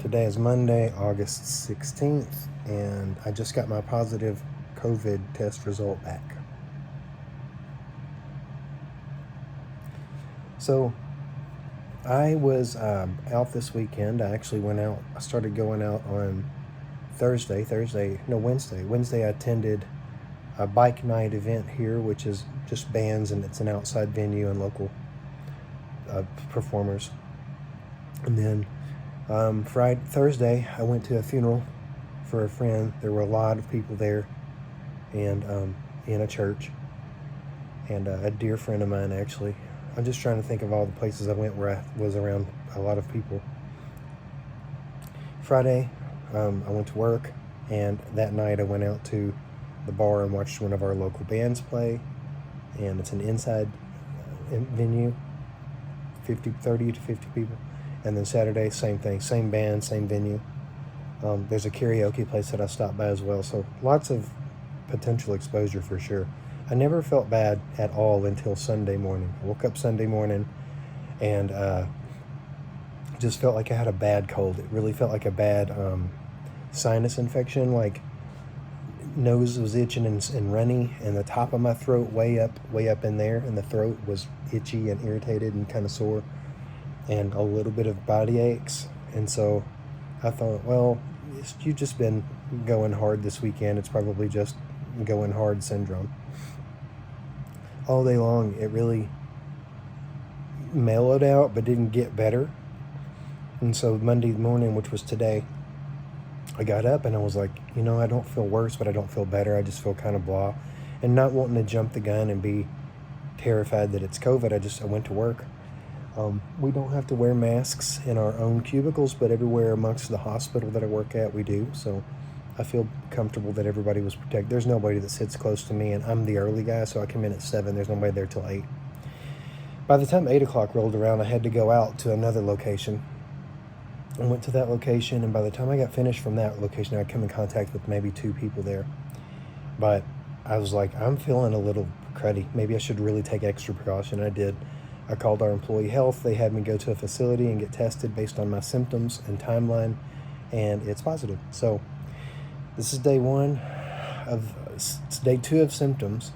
Today is Monday, August 16th, and I just got my positive COVID test result back. So I was out this weekend. I actually went out. I started going out on Wednesday. Wednesday I attended a bike night event here, which is just bands, and it's an outside venue and local performers. And then Thursday, I went to a funeral for a friend. There were a lot of people there, and in a church, and a dear friend of mine, actually. I'm just trying to think of all the places I went where I was around a lot of people. Friday, I went to work, and that night I went out to the bar and watched one of our local bands play, and it's an inside venue, 30 to 50 people. And then Saturday, same thing, same band, same venue. There's a karaoke place that I stopped by as well, so lots of potential exposure for sure. I never felt bad at all until Sunday morning. I woke up Sunday morning and just felt like I had a bad cold. It really felt like a bad sinus infection, like nose was itching and runny, and the top of my throat way up in there, and the throat was itchy and irritated and kind of sore, and a little bit of body aches. And so I thought, well, you've just been going hard this weekend. It's probably just going hard syndrome. All day long, it really mellowed out, but didn't get better. And so Monday morning, which was today, I got up and I was like, I don't feel worse, but I don't feel better. I just feel kind of blah, and not wanting to jump the gun and be terrified that it's COVID. I went to work. We don't have to wear masks in our own cubicles, but everywhere amongst the hospital that I work at, we do. So I feel comfortable that everybody was protected. There's nobody that sits close to me, and I'm the early guy, so I come in at 7. There's nobody there till 8. By the time 8 o'clock rolled around, I had to go out to another location. I went to that location, and by the time I got finished from that location, I'd come in contact with maybe 2 people there. But I was like, I'm feeling a little cruddy. Maybe I should really take extra precaution. And I did. I called our employee health. They had me go to a facility and get tested based on my symptoms and timeline, and it's positive. So this is day 2 of symptoms,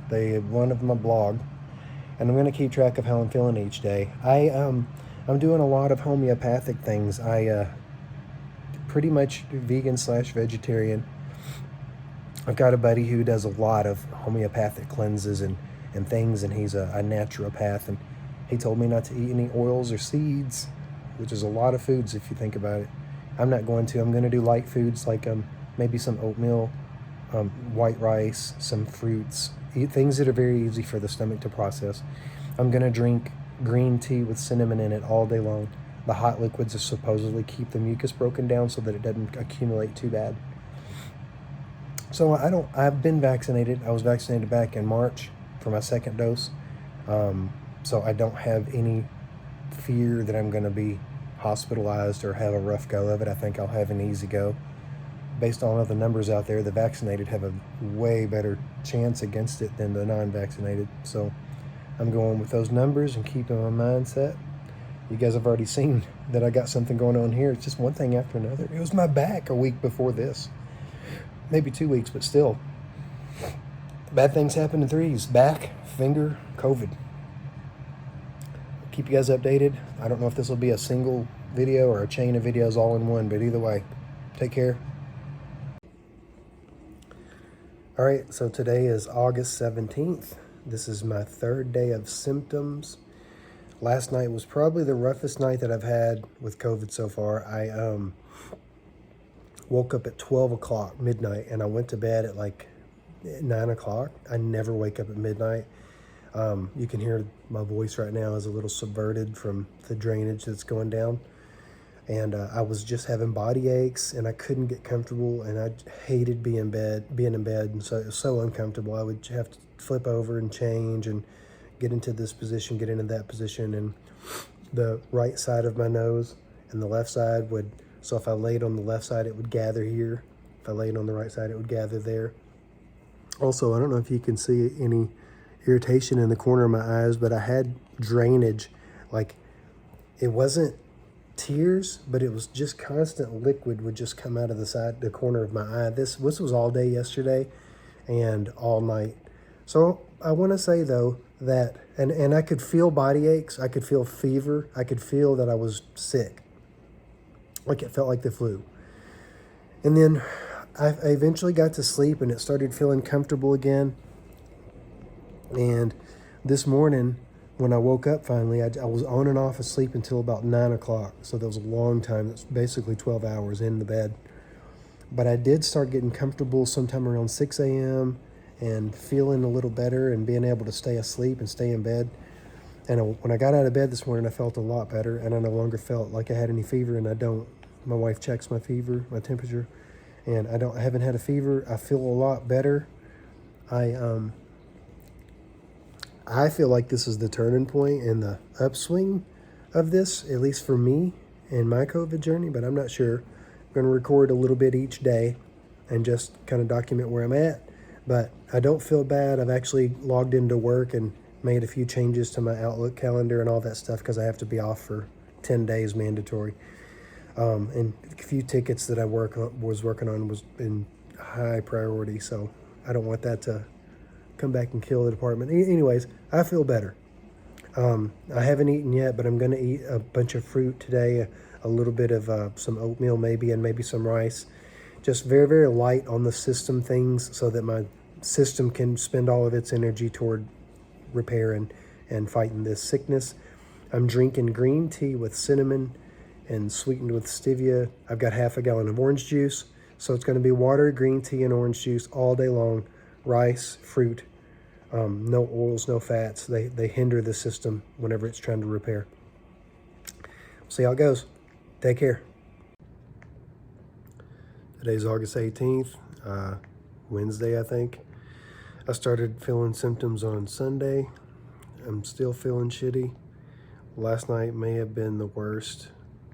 day 1 of my blog, and I'm going to keep track of how I'm feeling each day. I'm doing a lot of homeopathic things. I pretty much vegan/vegetarian. I've got a buddy who does a lot of homeopathic cleanses and things, and he's a naturopath, and he told me not to eat any oils or seeds, which is a lot of foods if you think about it. I'm not going to. I'm going to do light foods like maybe some oatmeal, white rice, some fruits, eat things that are very easy for the stomach to process. I'm going to drink green tea with cinnamon in it all day long. The hot liquids are supposedly keep the mucus broken down so that it doesn't accumulate too bad. So I've been vaccinated. I was vaccinated back in March for my second dose. So I don't have any fear that I'm going to be hospitalized or have a rough go of it. I think I'll have an easy go. Based on all the numbers out there, the vaccinated have a way better chance against it than the non-vaccinated. So I'm going with those numbers and keeping my mindset. You guys have already seen that I got something going on here. It's just one thing after another. It was my back a week before this. Maybe 2 weeks, but still. Bad things happen in threes. Back, finger, COVID. Keep you guys updated. I don't know if this will be a single video or a chain of videos all in one, but either way, take care. All right, so today is August 17th. This is my 3rd day of symptoms. Last night was probably the roughest night that I've had with COVID so far. I woke up at 12 o'clock, midnight, and I went to bed at like 9 o'clock. I never wake up at midnight. You can hear my voice right now is a little subverted from the drainage that's going down. And I was just having body aches, and I couldn't get comfortable, and I hated being in bed, and so it was so uncomfortable. I would have to flip over and change and get into this position, get into that position, and the right side of my nose and the left side would, so if I laid on the left side, it would gather here. If I laid on the right side, it would gather there. Also, I don't know if you can see any irritation in the corner of my eyes, but I had drainage. Like, it wasn't tears, but it was just constant liquid would just come out of the corner of my eye. This was all day yesterday and all night. So I want to say though that, and I could feel body aches, I could feel fever, I could feel that I was sick, like it felt like the flu. And then I eventually got to sleep and it started feeling comfortable again. And this morning, when I woke up finally, I was on and off asleep until about 9 o'clock. So that was a long time. It's basically 12 hours in the bed. But I did start getting comfortable sometime around 6 a.m. and feeling a little better and being able to stay asleep and stay in bed. And when I got out of bed this morning, I felt a lot better, and I no longer felt like I had any fever, and I don't. My wife checks my fever, my temperature, and I haven't had a fever. I feel a lot better. I feel like this is the turning point and the upswing of this, at least for me in my COVID journey, but I'm not sure. I'm going to record a little bit each day and just kind of document where I'm at. But I don't feel bad. I've actually logged into work and made a few changes to my Outlook calendar and all that stuff because I have to be off for 10 days mandatory. And a few tickets that I was working on was in high priority, so I don't want that to come back and kill the department. Anyways, I feel better. I haven't eaten yet, but I'm going to eat a bunch of fruit today, a little bit of some oatmeal maybe, and maybe some rice. Just very, very light on the system things so that my system can spend all of its energy toward repair and fighting this sickness. I'm drinking green tea with cinnamon and sweetened with stevia. I've got half a gallon of orange juice. So it's going to be water, green tea, and orange juice all day long. Rice, fruit, no oils, no fats. They hinder the system whenever it's trying to repair. See how it goes. Take care. Today's August 18th, Wednesday, I think. I started feeling symptoms on Sunday. I'm still feeling shitty. Last night may have been the worst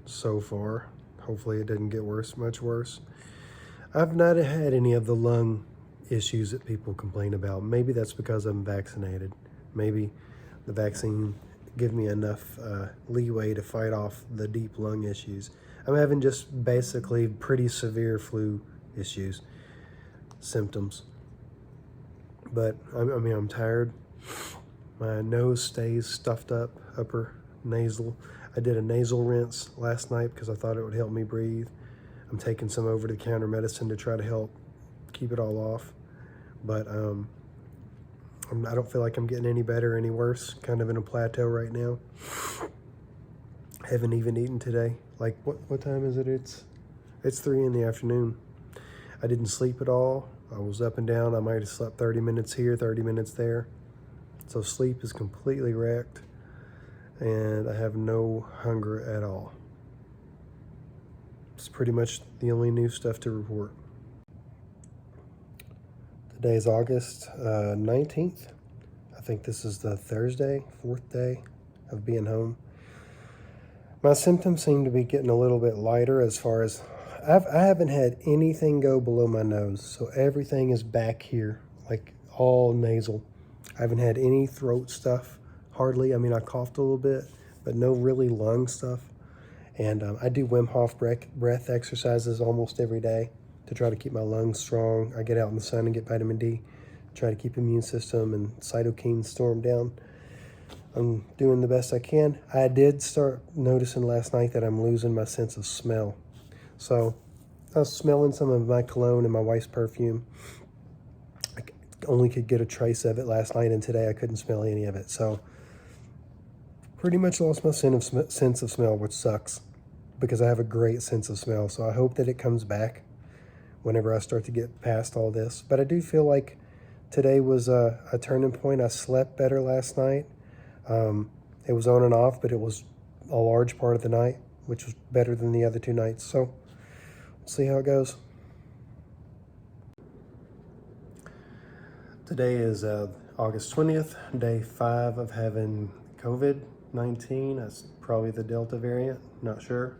so far. Hopefully it didn't get much worse. I've not had any of the lung issues that people complain about. Maybe that's because I'm vaccinated. Maybe the vaccine give me enough leeway to fight off the deep lung issues. I'm having just basically pretty severe flu issues, symptoms. But I'm tired. My nose stays stuffed up, upper nasal. I did a nasal rinse last night because I thought it would help me breathe. I'm taking some over-the-counter medicine to try to help keep it all off. But I don't feel like I'm getting any better, any worse. Kind of in a plateau right now. Haven't even eaten today. Like, what time is it? It's 3 in the afternoon. I didn't sleep at all. I was up and down. I might have slept 30 minutes here, 30 minutes there. So sleep is completely wrecked. And I have no hunger at all. It's pretty much the only new stuff to report. Today is August 19th. I think this is the Thursday, 4th day of being home. My symptoms seem to be getting a little bit lighter as far as I haven't had anything go below my nose. So everything is back here, like all nasal. I haven't had any throat stuff, hardly. I mean, I coughed a little bit, but no really lung stuff. And I do Wim Hof breath exercises almost every day to try to keep my lungs strong. I get out in the sun and get vitamin D, try to keep immune system and cytokines storm down. I'm doing the best I can. I did start noticing last night that I'm losing my sense of smell. So I was smelling some of my cologne and my wife's perfume. I only could get a trace of it last night, and today I couldn't smell any of it. So pretty much lost my sense of smell, which sucks because I have a great sense of smell. So I hope that it comes back whenever I start to get past all this. But I do feel like today was a turning point. I slept better last night. It was on and off, but it was a large part of the night, which was better than the other 2 nights. So we'll see how it goes. Today is August 20th, day 5 of having COVID-19. That's probably the Delta variant, not sure.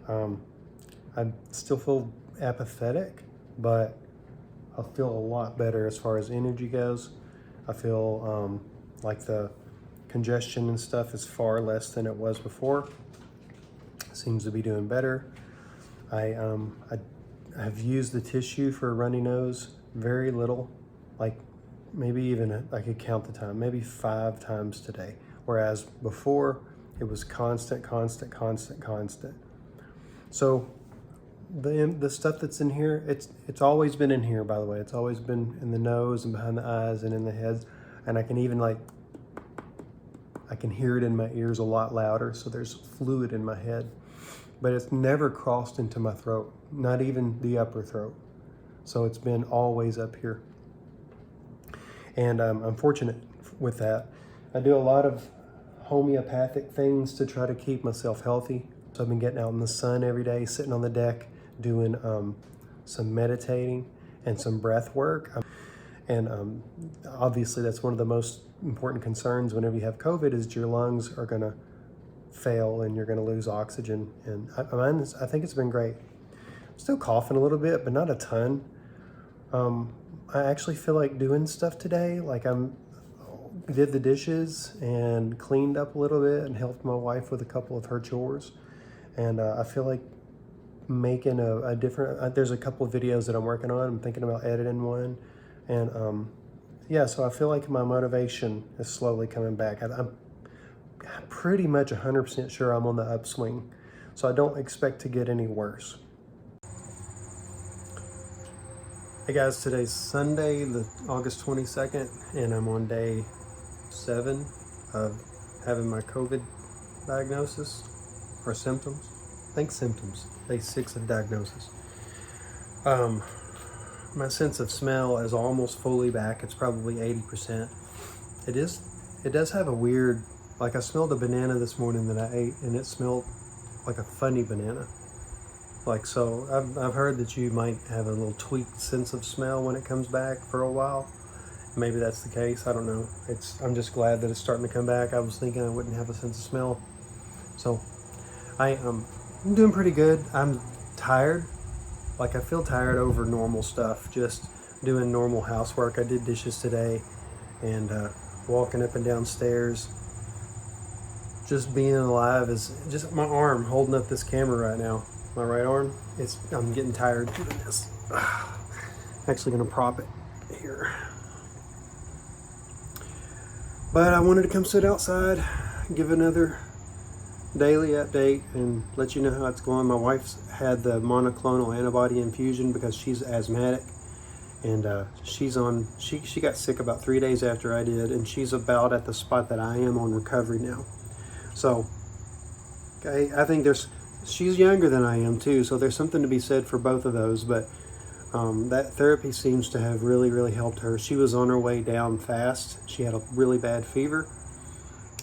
I still feel apathetic, but I feel a lot better as far as energy goes. I feel like the congestion and stuff is far less than it was before. Seems to be doing better. I have used the tissue for a runny nose very little, like maybe even I could count the time, maybe 5 times today. Whereas before it was constant. So the stuff that's in here, it's always been in here, by the way. It's always been in the nose and behind the eyes and in the head. And I can even I can hear it in my ears a lot louder. So there's fluid in my head, but it's never crossed into my throat, not even the upper throat. So it's been always up here. And I'm fortunate with that. I do a lot of homeopathic things to try to keep myself healthy. So I've been getting out in the sun every day, sitting on the deck, doing some meditating and some breath work. And obviously that's one of the most important concerns whenever you have COVID is your lungs are gonna fail and you're gonna lose oxygen. And I think it's been great. I'm still coughing a little bit, but not a ton. I actually feel like doing stuff today. Like did the dishes and cleaned up a little bit and helped my wife with a couple of her chores. And I feel like making a different, there's a couple of videos that I'm working on. I'm thinking about editing one. And yeah, so I feel like my motivation is slowly coming back. I'm pretty much 100% sure I'm on the upswing. So I don't expect to get any worse. Hey guys, today's Sunday, August 22nd, and I'm on day 7 of having my COVID diagnosis, or symptoms. I think symptoms. Day 6 of diagnosis. My sense of smell is almost fully back. It's probably 80%. It does have a weird, like I smelled a banana this morning that I ate, and it smelled like a funny banana. Like, so I've heard that you might have a little tweaked sense of smell when it comes back for a while. Maybe that's the case. I don't know. I'm just glad that it's starting to come back. I was thinking I wouldn't have a sense of smell. So I'm doing pretty good. I'm tired. Like I feel tired over normal stuff, just doing normal housework. I did dishes today and walking up and down stairs. Just being alive is just my arm holding up this camera right now. My right arm, I'm getting tired doing this. Actually gonna prop it here. But I wanted to come sit outside, give another daily update and let you know how it's going. My wife's had the monoclonal antibody infusion because she's asthmatic. And she got sick about 3 days after I did, and she's about at the spot that I am on recovery now. So, okay, I think she's younger than I am too, so there's something to be said for both of those, but that therapy seems to have really, really helped her. She was on her way down fast. She had a really bad fever,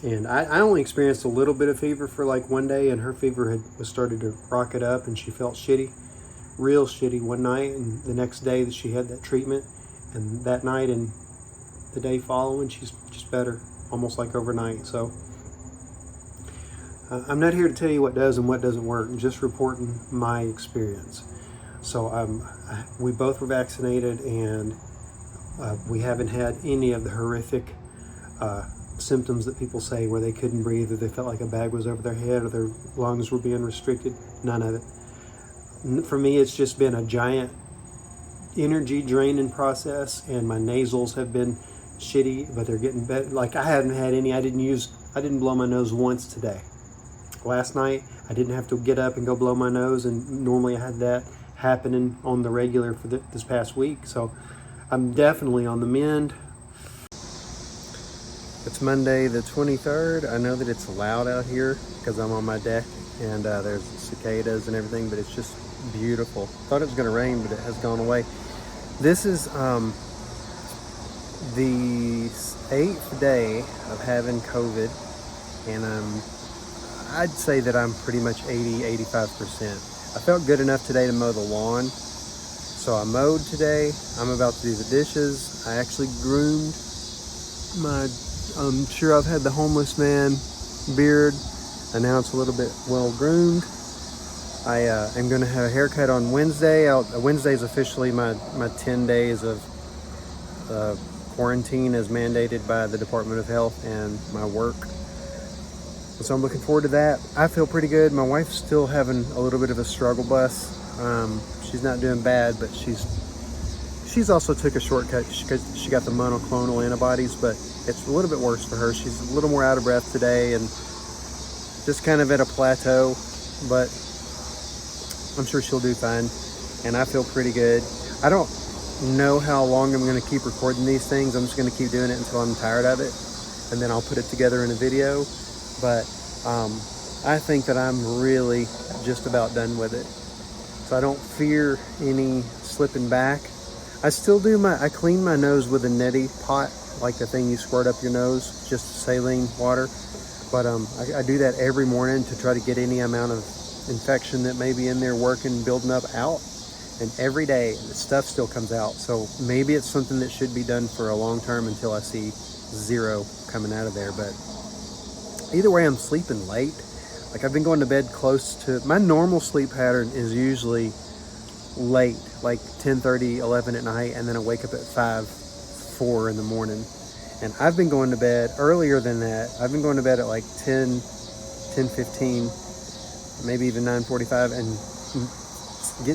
and I only experienced a little bit of fever for like one day, and her fever was started to rocket up, and she felt shitty, real shitty one night, and the next day that she had that treatment, and that night and the day following, she's just better, almost like overnight. So I'm not here to tell you what does and what doesn't work. I'm just reporting my experience. So we both were vaccinated, and we haven't had any of the horrific symptoms that people say where they couldn't breathe or they felt like a bag was over their head or their lungs were being restricted. None of it. For me, it's just been a giant energy draining process, and my nasals have been shitty, but they're getting better. Like I haven't had any. I didn't blow my nose once today. Last night, I didn't have to get up and go blow my nose, and normally I had that happening on the regular for this past week. So I'm definitely on the mend. It's Monday the 23rd. I know that it's loud out here because I'm on my deck and there's cicadas and everything, but it's just beautiful. Thought it was going to rain, but it has gone away. This is the 8th day of having COVID, and I'd say that I'm pretty much 85%. I felt good enough today to mow the lawn, so I mowed today. I'm about to do the dishes. I actually groomed I'm sure I've had the homeless man beard, and now it's a little bit well groomed. I am going to have a haircut on Wednesday. Wednesday is officially my 10 days of quarantine as mandated by the Department of Health and my work. So I'm looking forward to that. I feel pretty good. My wife's still having a little bit of a struggle bus. She's not doing bad, but she's also took a shortcut because she got the monoclonal antibodies, but it's a little bit worse for her. She's a little more out of breath today and just kind of at a plateau, but I'm sure she'll do fine. And I feel pretty good. I don't know how long I'm going to keep recording these things. I'm just going to keep doing it until I'm tired of it, and then I'll put it together in a video. But I think that I'm really just about done with it. So I don't fear any slipping back. I clean my nose with a neti pot, like the thing you squirt up your nose, just saline water. But I do that every morning to try to get any amount of infection that may be in there working, building up out. And every day the stuff still comes out. So maybe it's something that should be done for a long term until I see zero coming out of there. But either way, I'm sleeping late. Like, I've been going to bed close to, my normal sleep pattern is usually late, like 10:30, 11 at night, and then I wake up at 5, 4 in the morning. And I've been going to bed earlier than that. I've been going to bed at like 10:15, maybe even 9:45, and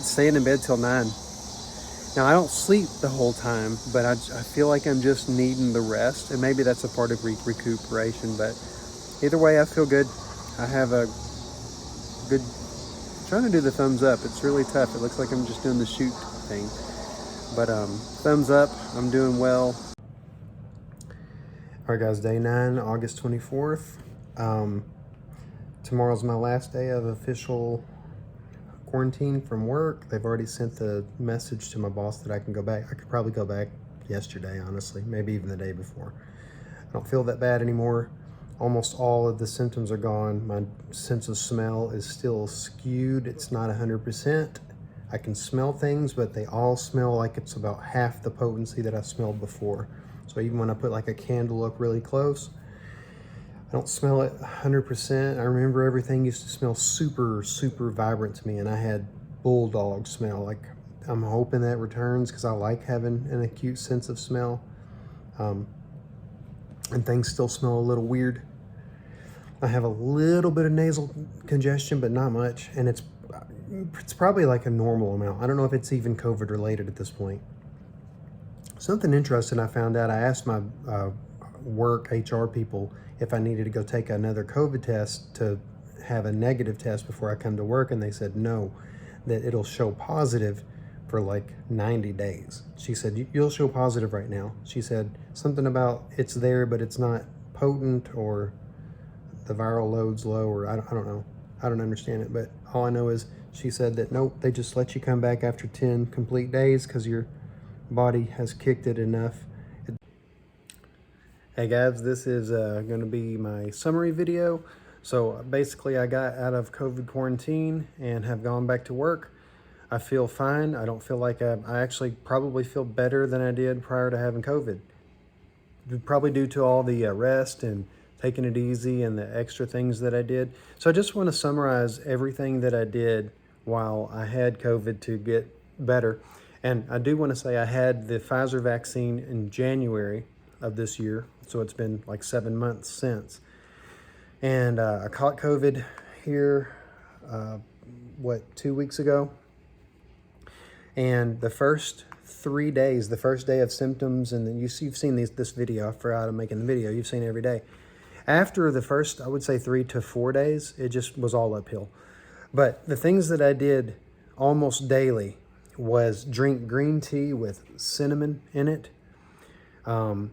staying in bed till 9. Now, I don't sleep the whole time, but I feel like I'm just needing the rest, and maybe that's a part of recuperation. But either way, I feel good. I have a good, trying to do the thumbs up. It's really tough. It looks like I'm just doing the shoot thing. But thumbs up, I'm doing well. All right, guys, day 9, August 24th. Tomorrow's my last day of official quarantine from work. They've already sent the message to my boss that I can go back. I could probably go back yesterday, honestly, maybe even the day before. I don't feel that bad anymore. Almost all of the symptoms are gone. My sense of smell is still skewed. It's not 100%. I can smell things, but they all smell like it's about half the potency that I smelled before. So even when I put like a candle up really close, I don't smell it 100%. I remember everything used to smell super, super vibrant to me, and I had bulldog smell. Like, I'm hoping that returns because I like having an acute sense of smell. And things still smell a little weird. I have a little bit of nasal congestion, but not much. And it's probably like a normal amount. I don't know if it's even COVID related at this point. Something interesting I found out, I asked my work HR people if I needed to go take another COVID test to have a negative test before I come to work. And they said no, that it'll show positive for like 90 days. She said, you'll show positive right now. She said something about it's there, but it's not potent, or the viral load's low, or I don't know. I don't understand it, but all I know is she said that nope, they just let you come back after 10 complete days because your body has kicked it enough. Hey guys, this is going to be my summary video. So basically I got out of COVID quarantine and have gone back to work. I feel fine. I don't feel like I actually probably feel better than I did prior to having COVID. Probably due to all the rest and taking it easy and the extra things that I did. So I just want to summarize everything that I did while I had COVID to get better. And I do want to say I had the Pfizer vaccine in January of this year. So it's been like 7 months since. And I caught COVID here, 2 weeks ago? And the first 3 days, the first day of symptoms, and then you've seen this video, I forgot I'm making the video, you've seen it every day. After the first, I would say 3 to 4 days, it just was all uphill. But the things that I did almost daily was drink green tea with cinnamon in it. I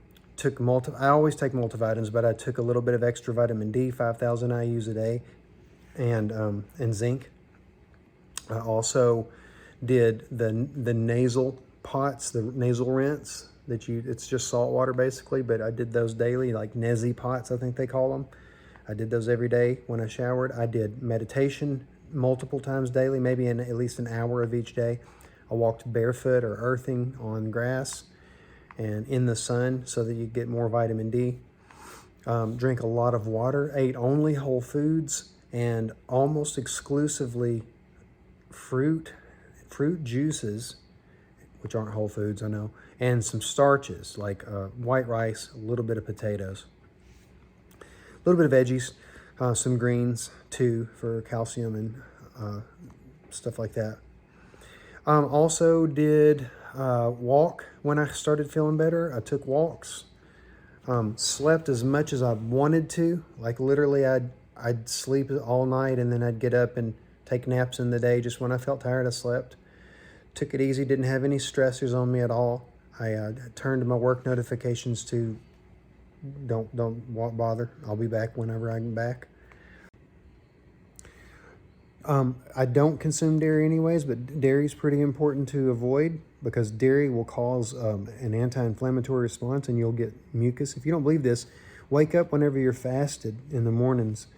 always take multivitamins, but I took a little bit of extra vitamin D, 5,000 IUs a day, and zinc. I also did the nasal pots, the nasal rinse it's just salt water basically, but I did those daily, like Nesi pots, I think they call them. I did those every day when I showered. I did meditation multiple times daily, maybe in at least an hour of each day. I walked barefoot or earthing on grass and in the sun so that you get more vitamin D. Drink a lot of water, ate only whole foods and almost exclusively fruit juices, which aren't whole foods, I know, and some starches like white rice, a little bit of potatoes, a little bit of veggies. some greens too for calcium and stuff like that. Also did walk when I started feeling better. I took walks. Slept as much as I wanted to. Like literally I'd sleep all night and then I'd get up and take naps in the day. Just when I felt tired, I slept. Took it easy, didn't have any stressors on me at all. I turned my work notifications to don't bother. I'll be back whenever I'm back. I don't consume dairy anyways, but dairy is pretty important to avoid because dairy will cause an anti-inflammatory response and you'll get mucus. If you don't believe this, wake up whenever you're fasted in the mornings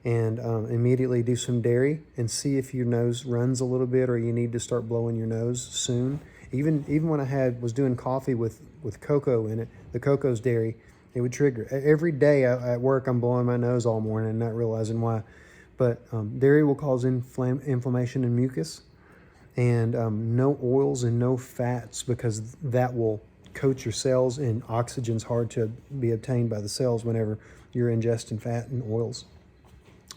and immediately do some dairy and see if your nose runs a little bit or you need to start blowing your nose soon. Even when I was doing coffee with cocoa in it, the cocoa's dairy, it would trigger. Every day at work, I'm blowing my nose all morning and not realizing why. But dairy will cause inflammation and mucus, and no oils and no fats because that will coat your cells, and oxygen's hard to be obtained by the cells whenever you're ingesting fat and oils.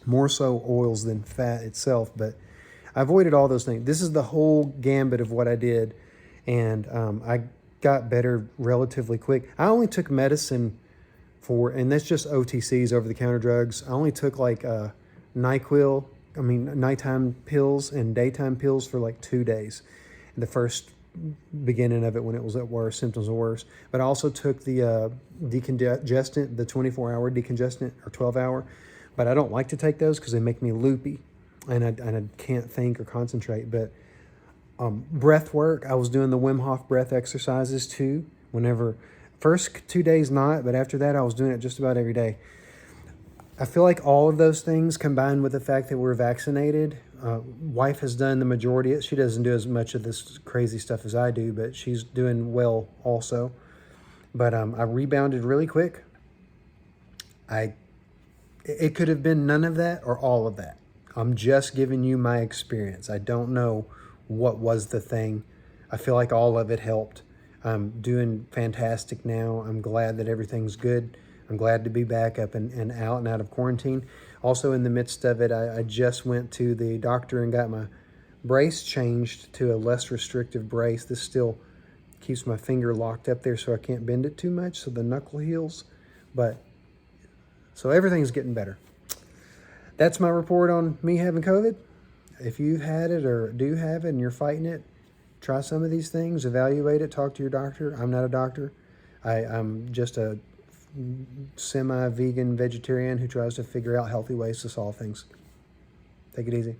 More so oils than fat itself, but I avoided all those things. This is the whole gambit of what I did, and I got better relatively quick. I only took medicine and that's just OTCs, over-the-counter drugs. I only took like NyQuil, nighttime pills and daytime pills for like 2 days. The first beginning of it when it was at worst, symptoms were worse. But I also took the decongestant, the 24-hour decongestant or 12-hour. But I don't like to take those because they make me loopy and I can't think or concentrate. But breath work, I was doing the Wim Hof breath exercises too. First 2 days not, but after that I was doing it just about every day. I feel like all of those things combined with the fact that we're vaccinated, wife has done the majority. She doesn't do as much of this crazy stuff as I do, but she's doing well also. But I rebounded really quick. It could have been none of that or all of that. I'm just giving you my experience. I don't know what was the thing. I feel like all of it helped. I'm doing fantastic now. I'm glad that everything's good. I'm glad to be back up and out of quarantine. Also in the midst of it, I just went to the doctor and got my brace changed to a less restrictive brace. This still keeps my finger locked up there so I can't bend it too much, so the knuckle heals. So everything's getting better. That's my report on me having COVID. If you've had it or do have it and you're fighting it, try some of these things, evaluate it, talk to your doctor. I'm not a doctor. I'm just a semi-vegan vegetarian who tries to figure out healthy ways to solve things. Take it easy.